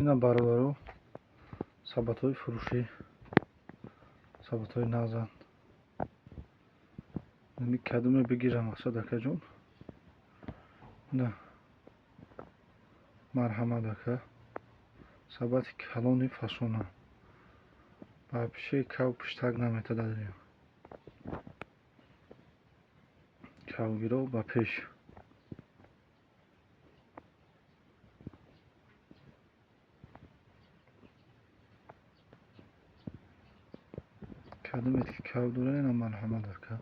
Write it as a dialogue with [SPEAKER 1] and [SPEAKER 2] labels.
[SPEAKER 1] ина бародару сабатҳои фурӯшӣ, сабатҳои нағзанд. Нами кадуме бигирам садакаҷон. На марҳамат ака. Сабати калони фасона. Ба пиши кав пиштак наметададрем. Кавгиро ба пеш. Кадумет ки кав дора ина марҳамат ака.